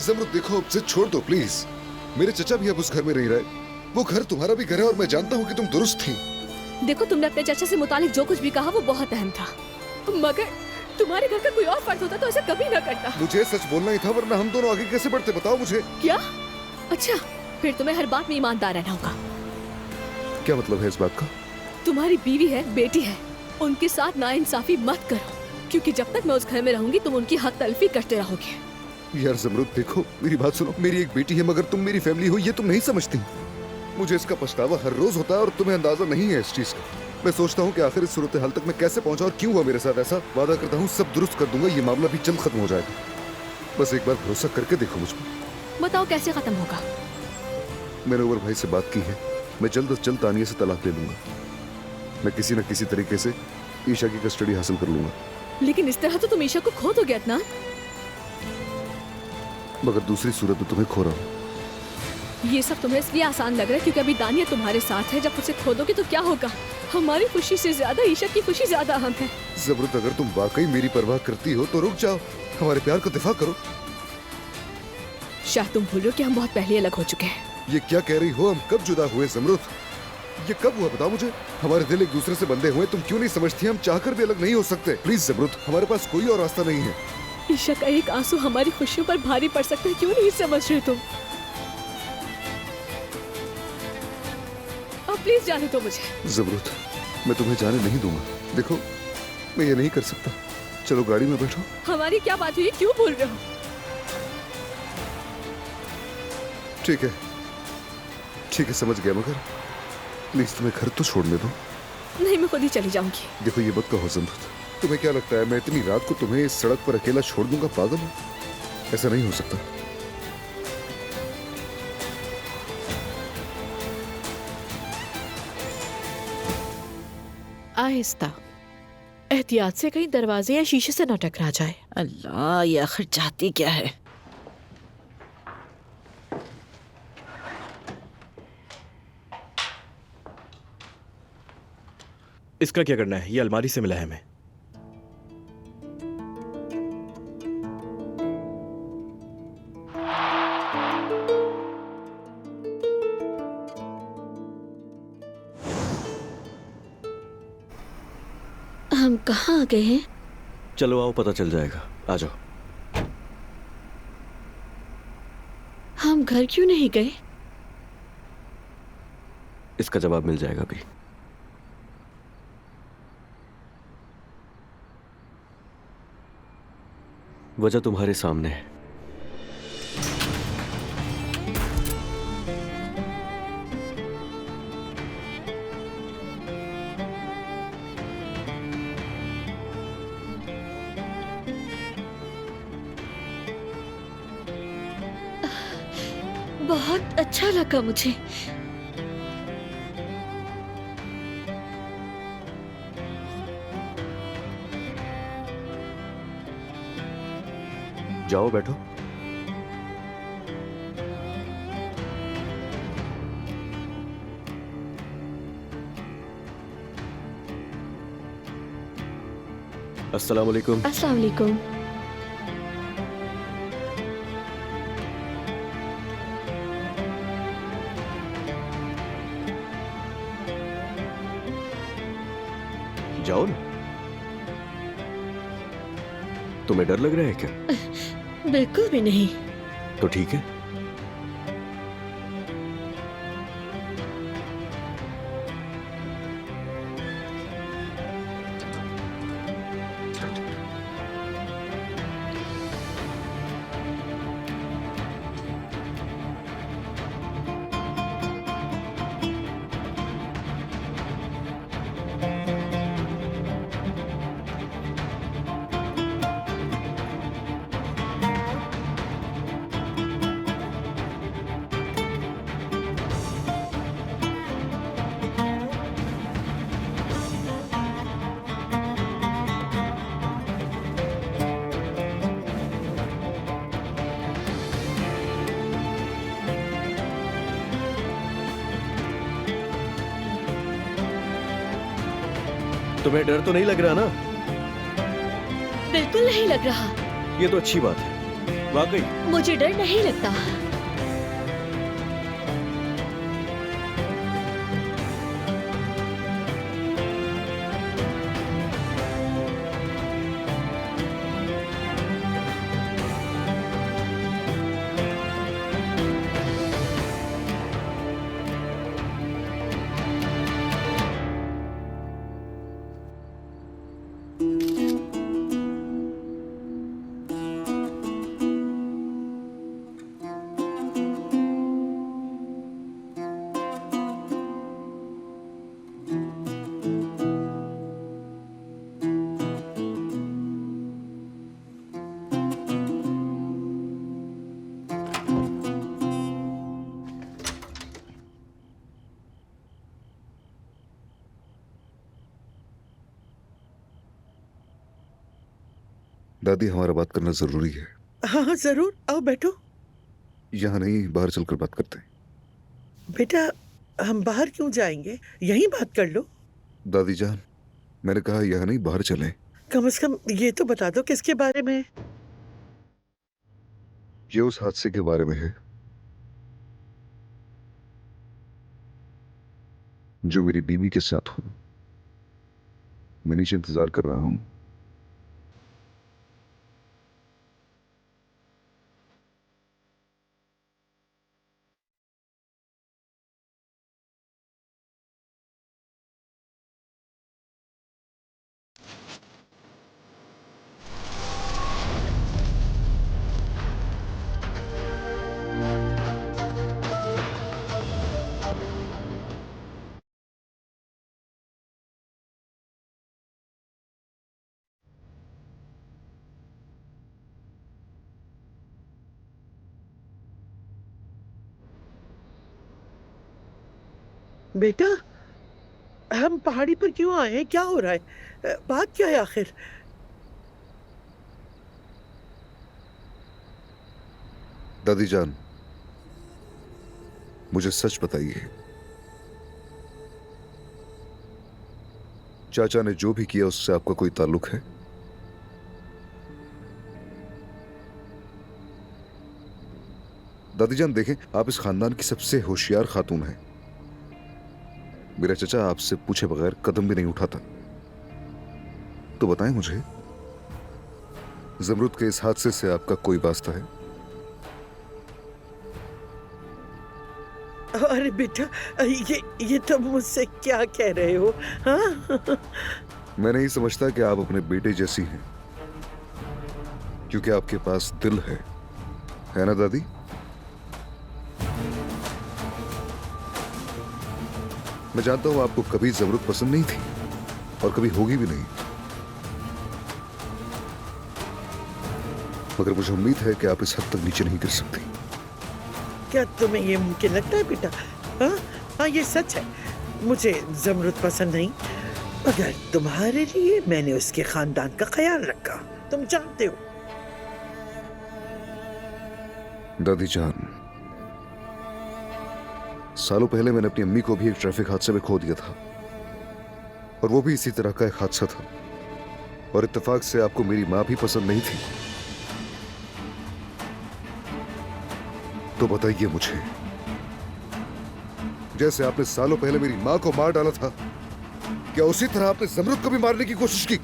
जमरुद देखो, अब जिद छोड़ दो प्लीज। मेरे चचा भी अब उस घर में नहीं रहे। वो घर तुम्हारा भी घर है और मैं जानता हूँ कि तुम दुरुस्त थी। देखो, तुमने अपने चाचा से मुतालिक जो कुछ भी कहा वो बहुत अहम था, मगर तुम्हारे घर का कोई और फर्द होता तो ऐसा कभी ना करता। मुझे सच बोलना ही था, वरना हम दोनों आगे कैसे बढ़ते बताओ मुझे। क्या? अच्छा, फिर तुम्हें हर बात में ईमानदार रहना होगा। क्या मतलब है इस बात का? तुम्हारी बीवी है, बेटी है, उनके साथ नाइंसाफी मत करो, क्योंकि जब तक मैं उस घर में रहूंगी तुम उनकी हक तलफी करते रहोगे। यार जमरुद देखो, मेरी बात सुनो। मेरी एक बेटी है मगर तुम मेरी फैमिली हो, ये तुम नहीं समझती। मुझे इसका पछतावा हर रोज होता है और तुम्हें अंदाजा नहीं है इस चीज का। मैं सोचता हूँ कि आखिर इस सूरत हाल तक मैं कैसे पहुंचा और क्यों हुआ मेरे साथ ऐसा। वादा करता हूँ सब दुरुस्त कर दूंगा, ये मामला भी जल्द खत्म हो जाएगा। बस एक बार भरोसा करके देखो मुझ पर। बताओ कैसे खत्म होगा? मैंने उमर भाई से बात की है, मैं जल्द से जल्द तानिया से तलाक ले लूंगा। मैं किसी न किसी तरीके से ईशा की कस्टडी हासिल कर लूंगा। लेकिन इस तरह तो तुम ईशा को खो दोगे अदनान। मगर दूसरी सूरत में तुम्हें खो रहा हूँ। ये सब तुम्हें इसलिए आसान लग रहा है क्योंकि अभी दानिया तुम्हारे साथ है। जब उसे खो दोगे तो क्या होगा? हमारी खुशी से ज्यादा ईशा की खुशी ज्यादा अहम है। जबरत, अगर तुम वाकई मेरी परवाह करती हो तो रुक जाओ, हमारे प्यार का दिफा करो। शायद तुम भूल रहे हो कि हम बहुत पहले अलग हो चुके हैं। ये क्या कह रही हो? हम कब जुदा हुए जमरुद? ये कब हुआ बताओ मुझे। हमारे दिल एक दूसरे से बंधे हुए, तुम क्यों नहीं समझती? हम चाहकर भी अलग नहीं हो सकते। प्लीज जमरुद, हमारे पास कोई और रास्ता नहीं है। ईशा का एक आंसू हमारी खुशियों पर भारी पड़ सकता है, क्यों नहीं समझ रहे तुम? अब प्लीज जाने दो मुझे। जमरुद, मैं तुम्हें जाने नहीं दूंगा। देखो, मैं ये नहीं कर सकता। चलो गाड़ी में बैठो। हमारी क्या बात हुई, क्यों बोल रहे हो? ठीक है, ठीक है, समझ गया, मगर प्लीज तुम्हें घर तो छोड़ने दो। नहीं, मैं खुद ही चली जाऊंगी। देखो ये मत कहो जमरुद। तुम्हें क्या लगता है मैं इतनी रात को तुम्हें इस सड़क पर अकेला छोड़ दूंगा? पागल हो? ऐसा नहीं हो सकता। आहिस्ता, एहतियात से कहीं दरवाजे या शीशे से न टकरा जाए। अल्लाह, ये आखिर चाहती क्या है? इसका क्या करना है? ये अलमारी से मिला है हमें। हम कहाँ आ गए हैं? चलो आओ, पता चल जाएगा। आ जाओ। हम घर क्यों नहीं गए? इसका जवाब मिल जाएगा अभी। वजह तुम्हारे सामने है। बहुत अच्छा लगा मुझे। जाओ बैठो। अस्सलाम वालेकुम। अस्सलाम वालेकुम। जाओ ना। तुम्हें डर लग रहा है क्या? बिल्कुल भी नहीं। तो ठीक है। तुम्हें डर तो नहीं लग रहा ना? बिल्कुल नहीं लग रहा। ये तो अच्छी बात है। वाकई? मुझे डर नहीं लगता। दादी, हमारा बात करना जरूरी है। हाँ हाँ जरूर, आओ बैठो। यहाँ नहीं, बाहर चलकर बात करते हैं। बेटा, हम बाहर क्यों जाएंगे, यहीं बात कर लो। दादी जान, मैंने कहा यहाँ नहीं, बाहर चलें। कम से कम ये तो बता दो किसके बारे में। ये उस हादसे के बारे में है जो मेरी बीवी के साथ हुआ। मैं नीचे इंतजार कर रहा हूं। बेटा, हम पहाड़ी पर क्यों आए हैं, क्या हो रहा है, बात क्या है आखिर। दादी जान, मुझे सच बताइए, चाचा ने जो भी किया उससे आपका कोई ताल्लुक है? दादी जान देखें, आप इस खानदान की सबसे होशियार खातून हैं। मेरा चाचा आपसे पूछे बगैर कदम भी नहीं उठाता। तो बताएं मुझे, जमरुद के इस हादसे से आपका कोई वास्ता है? अरे बेटा, ये तो मुझसे क्या कह रहे हो, हाँ। मैं नहीं समझता कि आप अपने बेटे जैसी हैं, क्योंकि आपके पास दिल है ना दादी? मैं जानता हूं आपको कभी जमरुद पसंद नहीं थी और कभी होगी भी नहीं, मगर मुझे उम्मीद है कि आप इस हद तक नीचे नहीं गिर सकती। क्या तुम्हें ये मुमकिन लगता है बेटा? हाँ हाँ, ये सच है, मुझे जमरुद पसंद नहीं, मगर तुम्हारे लिए मैंने उसके खानदान का ख्याल रखा, तुम जानते हो। दादी जान, सालों पहले मैंने अपनी अम्मी को भी एक ट्रैफिक हादसे में खो दिया था, और वो भी इसी तरह का एक हादसा था, और इत्तेफाक से आपको मेरी मां भी पसंद नहीं थी। तो बताइए मुझे, जैसे आपने सालों पहले मेरी मां को मार डाला था, क्या उसी तरह आपने जमरुद को भी मारने की कोशिश की?